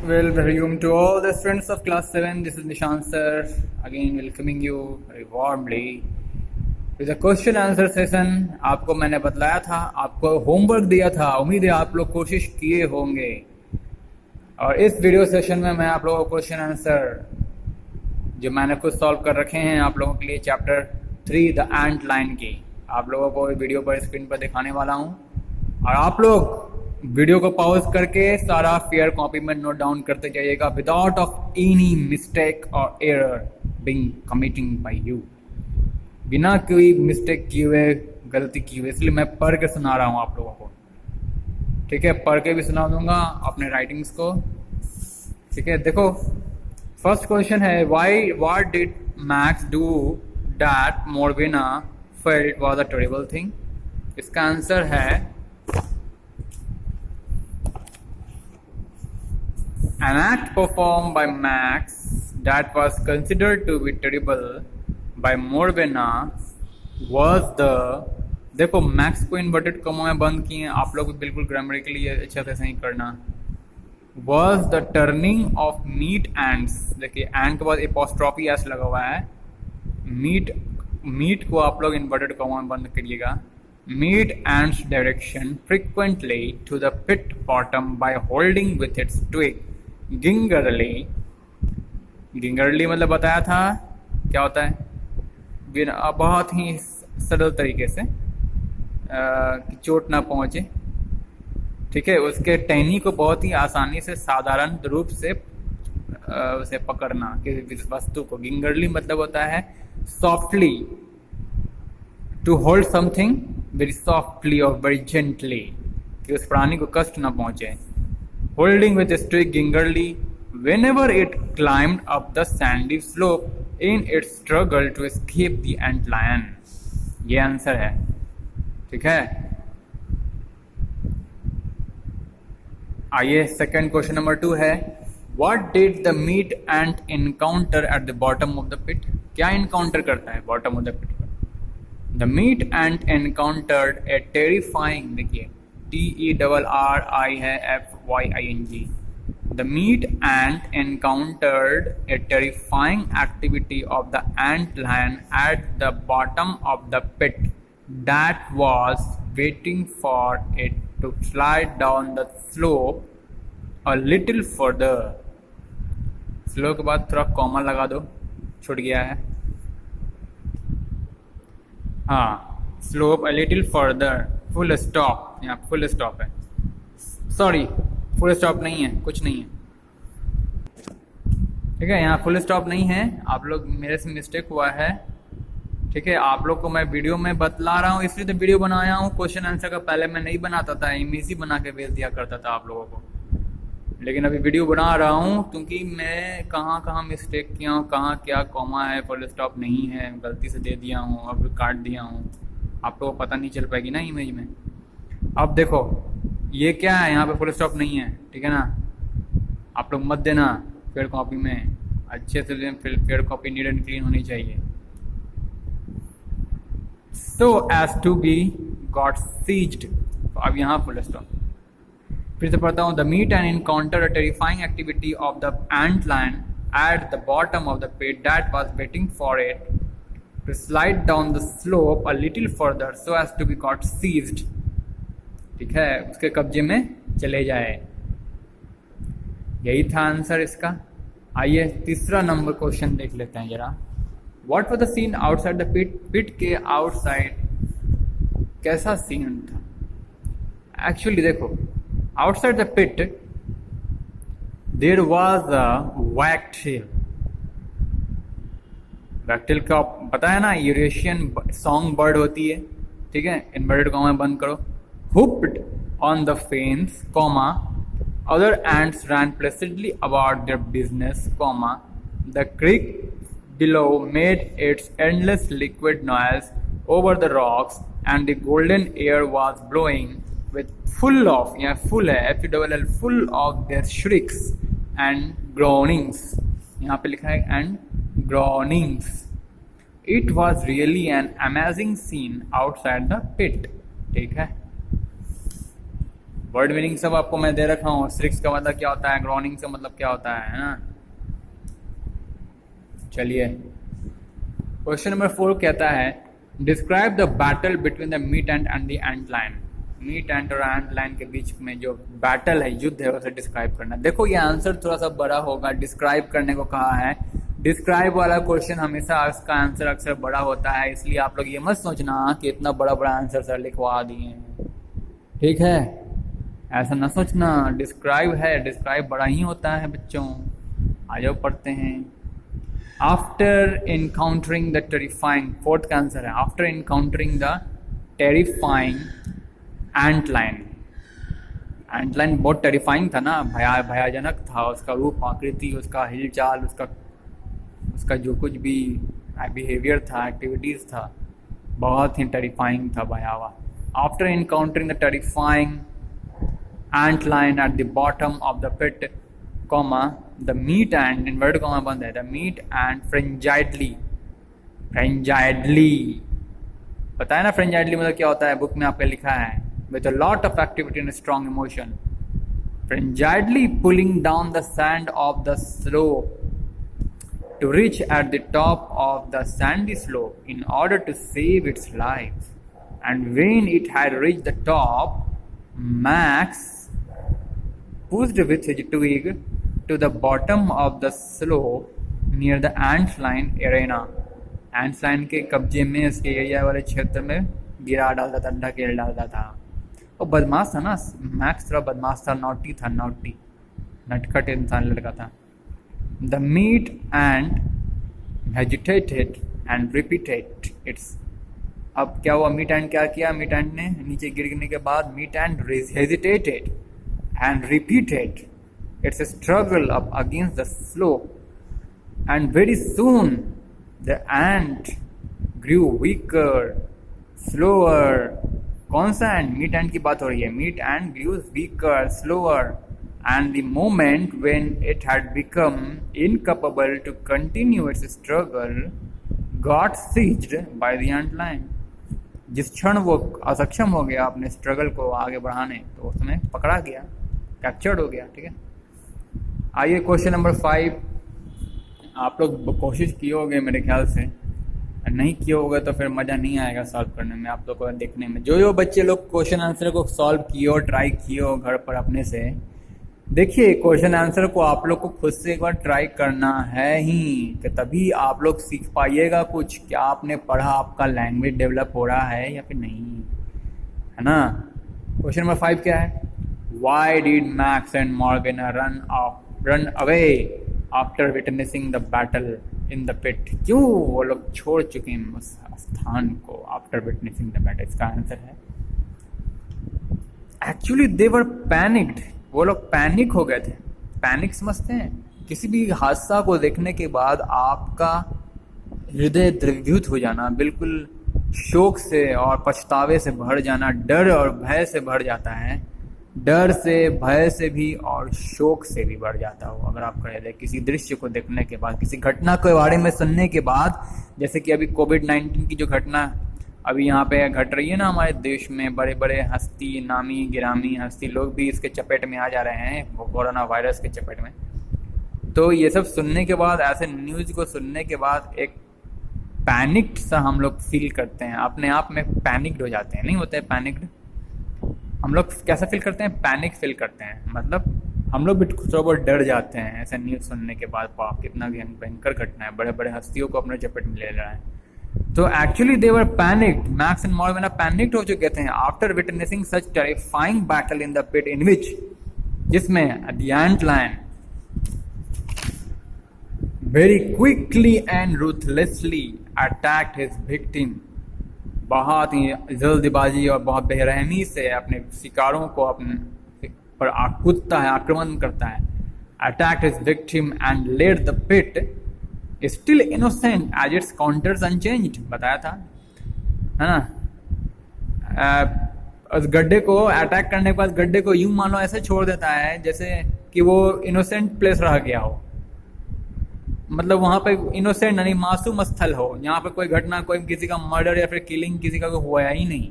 Well, welcome to all the students of class 7. This is Nishant sir, again welcoming you very warmly with a question answer session. आपको मैंने बतलाया था, आपको homework दिया था, उम्मीद है आप लोग कोशिश किए होंगे। और इस वीडियो सेशन में मैं आप लोगों को क्वेश्चन आंसर जो मैंने खुद सॉल्व कर रखे हैं आप लोगों के लिए चैप्टर 3 द एंट लाइन की आप लोगों को वीडियो पर स्क्रीन पर दिखाने वाला हूँ। और आप लोग वीडियो को पॉज करके सारा फेयर कॉपी में नोट डाउन करते जाइएगा विदाउट ऑफ एनी मिस्टेक और error being committing by you, बिना कोई मिस्टेक किए हुए गलती की हुए। इसलिए मैं पढ़ के सुना रहा हूँ आप लोगों को, ठीक है। पढ़ के भी सुना दूंगा अपने राइटिंग्स को, ठीक है। देखो फर्स्ट क्वेश्चन है what did Max do that Morwenna felt was a terrible thing. इसका आंसर है an act performed by Max that was considered to be terrible by Morvena was the, देखो मैक्स को inverted comma में बंद किए हैं आप लोग बिल्कुल ग्रामेटिकली अच्छे से सही करना। was the turning of meat ants, देखिए एंट के बाद एपोस्ट्रॉफी एस लगा हुआ है, मीट को आप लोग इन्वर्टेड कॉमा में बंद करिएगा। meat ants direction frequently to the pit bottom by holding with its twig gingerly मतलब बताया था क्या होता है, बिना बहुत ही सरल तरीके से कि चोट ना पहुंचे, ठीक है। उसके टहनी को बहुत ही आसानी से साधारण रूप से उसे पकड़ना किसी वस्तु को। गिंगरली मतलब होता है softly, to hold something very softly और वेरी जेंटली, कि उस प्राणी को कष्ट ना पहुंचे। Holding with a stick gingerly whenever it climbed up the sandy slope in its struggle to escape the antlion। ये आंसर है, ठीक है। आइए सेकंड क्वेश्चन नंबर 2 है What did the meat ant encounter at the bottom of the pit। क्या encounter करता है bottom of the pit पर। The meat ant encountered a terrifying, देखिए TERRI है FYING। The meat ant encountered a terrifying activity of the ant lion at the bottom of the pit that was waiting for it to slide down the slope a little further। Slow के बाद थोड़ा comma लगा दो, छूट गया है। हाँ, slope a little further, full stop, यहाँ फुल स्टॉप है, सॉरी फुल स्टॉप नहीं है, कुछ नहीं है, ठीक है। यहाँ फुल स्टॉप नहीं है, आप लोग मेरे से मिस्टेक हुआ है, ठीक है। आप लोग को मैं वीडियो में बतला रहा हूँ इसलिए तो वीडियो बनाया हूँ। क्वेश्चन आंसर का पहले मैं नहीं बनाता था, इमेज ही बना के भेज दिया करता था आप लोगों को, लेकिन अभी वीडियो बना रहा हूँ क्योंकि मैं कहाँ कहाँ मिस्टेक किया हूँ, कहाँ क्या कॉमा है, फुल स्टॉप नहीं है, गलती से दे दिया हूँ, अब काट दिया हूँ, आप लोगों को पता नहीं चल पाएगी ना इमेज में। अब देखो ये क्या है, यहाँ पे फुल स्टॉप नहीं है, ठीक है ना। आप लोग मत देना फेयर कॉपी में, अच्छे से fair copy neat and clean होनी चाहिए। So as to be got seized, अब यहाँ फुल स्टॉप, फिर से पढ़ता हूँ। The meat ant encountered a terrifying activity of the ant lion at the bottom of the pit that was waiting for it to slide down the slope a little further so as to be got seized, ठीक है, उसके कब्जे में चले जाए। यही था answer इसका। आइए तीसरा नंबर क्वेश्चन देख लेते हैं जरा। What was the scene outside the pit. Pit के आउटसाइड कैसा सीन था। एक्चुअली देखो outside the pit there was a wagtail. Wagtail का पता है ना, यूरेशियन सॉन्ग बर्ड होती है, ठीक है। इन्वर्टेड कॉमा बंद करो। Hooped on the fence, comma, other ants ran placidly about their business, comma, the creek below made its endless liquid noise over the rocks and the golden air was blowing with full of, yeah, full है FULL, full of their shrieks and groanings, यहाँ पे लिखा है and groanings। It was really an amazing scene outside the pit, ठीक है। Word meaning सब आपको मैं दे रखा हूँ। स्ट्रिक्स का मतलब क्या होता है, ग्रॉनिंग का मतलब क्या होता है ना। चलिए, क्वेश्चन नंबर 4 कहता है describe the battle between the meat and the ant line. Meat ant और एंट लाइन के बीच में जो बैटल है, युद्ध है, उसे डिस्क्राइब करना। देखो ये आंसर थोड़ा सा बड़ा होगा, डिस्क्राइब करने को कहा है। डिस्क्राइब वाला क्वेश्चन हमेशा इसका आंसर अक्सर बड़ा होता है, इसलिए आप लोग ये मत सोचना कि इतना बड़ा बड़ा आंसर सर लिखवा दिए हैं, ठीक है, ऐसा ना सोचना। डिस्क्राइब है, डिस्क्राइब बड़ा ही होता है बच्चों। आ जाओ पढ़ते हैं। After encountering the terrifying, fourth का आंसर है after encountering the terrifying ant line. Ant line बहुत टेरिफाइंग था ना, भयाजनक था। उसका रूप आकृति, उसका हिलचाल, उसका जो कुछ भी बिहेवियर था, एक्टिविटीज था, बहुत ही टेरिफाइंग था, भयावह। After encountering the terrifying ant line at the bottom of the pit, comma the meat and inverted comma बंद है, the meat and frigidly पता है ना frigidly मतलब क्या होता है, बुक में आपके लिखा है, with a lot of activity and strong emotion, frigidly pulling down the sand of the slope to reach at the top of the sandy slope in order to save its life, and when it had reached the top, Max pushed with his twig to the bottom of the slope near the ant line arena. ant line के कब्जे में, इसके area वाले क्षेत्र में गिरा डालता था, ढकेल डालता था। और बदमाश था ना मैक्स, थोड़ा बदमाश था, नॉटी था, नॉटी नटखट इंसान लड़का था। The meat ant hesitated and repeated its। अब क्या हुआ, मीट एंड क्या किया, मीट एंड ने नीचे गिरने के बाद meet and hesitated and repeated its struggle up against the slope, and very soon the ant grew weaker, slower। कौन सा एंड, मीट एंड की बात हो रही है। Meet and grew weaker, slower, and the moment when it had become incapable to continue its struggle got seized by the ant lion। जिस क्षण वो असक्षम हो गया अपने स्ट्रगल को आगे बढ़ाने, तो उसमें पकड़ा गया, कैप्चर्ड हो गया, ठीक है। आइए क्वेश्चन नंबर 5। आप लोग कोशिश किए होंगे मेरे ख्याल से, नहीं किए होगा तो फिर मज़ा नहीं आएगा सॉल्व करने में, आप लोग को देखने में। जो बच्चे लोग क्वेश्चन आंसर को सॉल्व किए हो, ट्राई किए हो घर पर अपने से, देखिए क्वेश्चन आंसर को आप लोग को खुद से एक बार ट्राई करना है ही, कि तभी आप लोग सीख पाइएगा कुछ, क्या आपने पढ़ा, आपका लैंग्वेज डेवलप हो रहा है या फिर नहीं, है ना। क्वेश्चन नंबर 5 क्या है, Why did Max and Morgan run away after witnessing the battle in the pit? क्यों वो लोग छोड़ चुके हैं उस स्थान को after witnessing the battle? इसका आंसर है actually they were panicked। वो लोग पैनिक हो गए थे। पैनिक समझते हैं, किसी भी हादसा को देखने के बाद आपका हृदय द्रवीभूत हो जाना, बिल्कुल शोक से और पछतावे से भर जाना, डर और भय से भर जाता है, डर से, भय से भी और शोक से भी बढ़ जाता हो अगर आप कहें किसी दृश्य को देखने के बाद, किसी घटना के बारे में सुनने के बाद। जैसे कि अभी कोविड-19 की जो घटना अभी यहाँ पे घट रही है ना हमारे देश में, बड़े बड़े हस्ती, नामी गिरामी हस्ती लोग भी इसके चपेट में आ जा रहे हैं, वो कोरोना वायरस के चपेट में। तो ये सब सुनने के बाद, ऐसे न्यूज़ को सुनने के बाद एक पैनिक्ड सा हम लोग फील करते हैं, अपने आप में पैनिक्ड हो जाते हैं, नहीं होते हैं पैनिक्ड। हम लोग कैसा फील करते हैं, पैनिक फील करते हैं, मतलब हम लोग भी थोड़ा बहुत डर जाते हैं ऐसे न्यूज़ सुनने के बाद, बाप कितना भयंकर घटना है, बड़े बड़े हस्तियों को अपने चपेट में ले रहा है। तो actually they were panicked, Max and Morgan panicked हो चुके थे after witnessing such terrifying battle in the pit in which, जिसमें the ant lion very quickly and ruthlessly attacked his victim. बहुत ही जल्दबाजी और बहुत बेरहमी से अपने शिकारों को अपने पर कूदता है, आक्रमण करता है। Attacked his victim and led the pit still innocent as its counters unchanged, बताया था, है ना। उस गड्ढे को अटैक करने के बाद गड्ढे को यूं मानो ऐसे छोड़ देता है जैसे कि वो इनोसेंट प्लेस रह गया हो, मतलब वहां पे इनोसेंट यानी मासूम स्थल हो, यहाँ पे कोई घटना, कोई किसी का मर्डर या फिर किलिंग किसी का हुआ ही नहीं,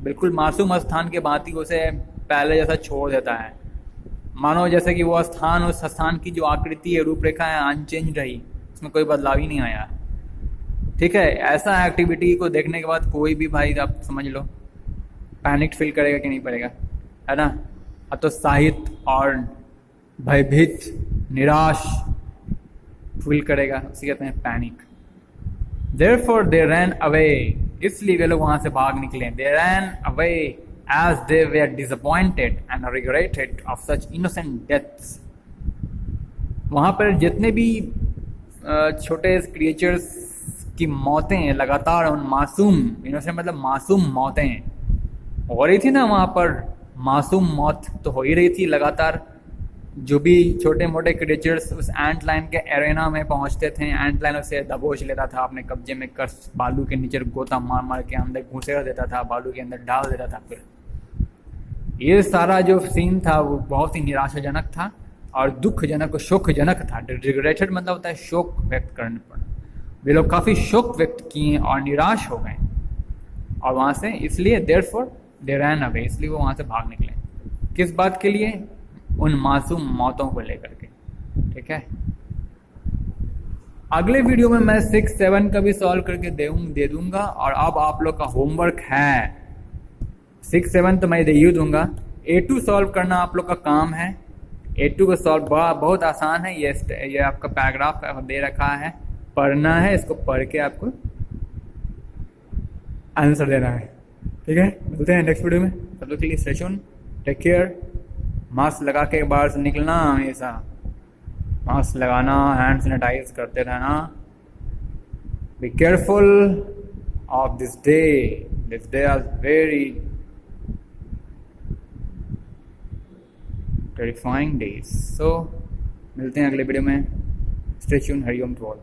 बिल्कुल मासूम स्थान के भांति उसे पहले जैसा छोड़ देता है, मानो जैसे कि वो स्थान, उस स्थान की जो आकृति है, रूपरेखा है, अनचेंज रही, उसमें कोई बदलाव ही नहीं आया। ठीक है, ऐसा एक्टिविटी को देखने के बाद कोई भी भाई, आप समझ लो, पैनिक फील करेगा कि नहीं पड़ेगा, है ना। हतोत्साहित और भयभीत, निराश फील करेगा, उसे कहते हैं panic. Therefore they ran away, इसलिए वे लोग वहां से भाग निकले। They ran away as they were disappointed and regretted of such innocent deaths। वहां पर जितने भी छोटे क्रिएचर्स की मौतें लगातार, उन मासूम, इनोसेंट मतलब मासूम मौतें हो रही थी ना, वहां पर मासूम मौत तो हो ही रही थी लगातार। जो भी छोटे मोटे क्रिएचर्स उस एंट लाइन के एरेना में पहुंचते थे, एंट लाइन उसे दबोच लेता था, अपने कब्जे में कर बालू के नीचे गोता मार मार के अंदर घुसेड़ देता था, बालू के अंदर डाल देता था। फिर ये सारा जो सीन था वो बहुत ही निराशाजनक था और दुखजनक, शोकजनक था। रिग्रेटेड मतलब होता है शोक व्यक्त करने पर। वे लोग काफ़ी शोक व्यक्त किए और निराश हो गए, और वहाँ से इसलिए देयरफॉर दे रैन अवे, इसलिए वो वहाँ से भाग निकले। किस बात के लिए? उन मासूम मौतों को लेकर के। ठीक है, अगले वीडियो में मैं 6-7 का भी सॉल्व करके दे दूंगा। और अब आप लोग का होमवर्क है 6-7 तो मैं दे ही दूंगा। A2 सॉल्व करना आप लोग का काम है। A2 को सॉल्व बहुत आसान है। ये आपका पैराग्राफ दे रखा है, पढ़ना है, इसको पढ़ के आपको आंसर देना है। ठीक है, मिलते हैं नेक्स्ट वीडियो में। तब तक के लिए stay tuned, take care. Mask लगा के बाहर से निकलना, हमेशा मास्क लगाना, हैंड सैनिटाइज करते रहना। Be careful of this day are very terrifying days. So मिलते हैं अगले वीडियो में। Stay tuned. Hari Om to all.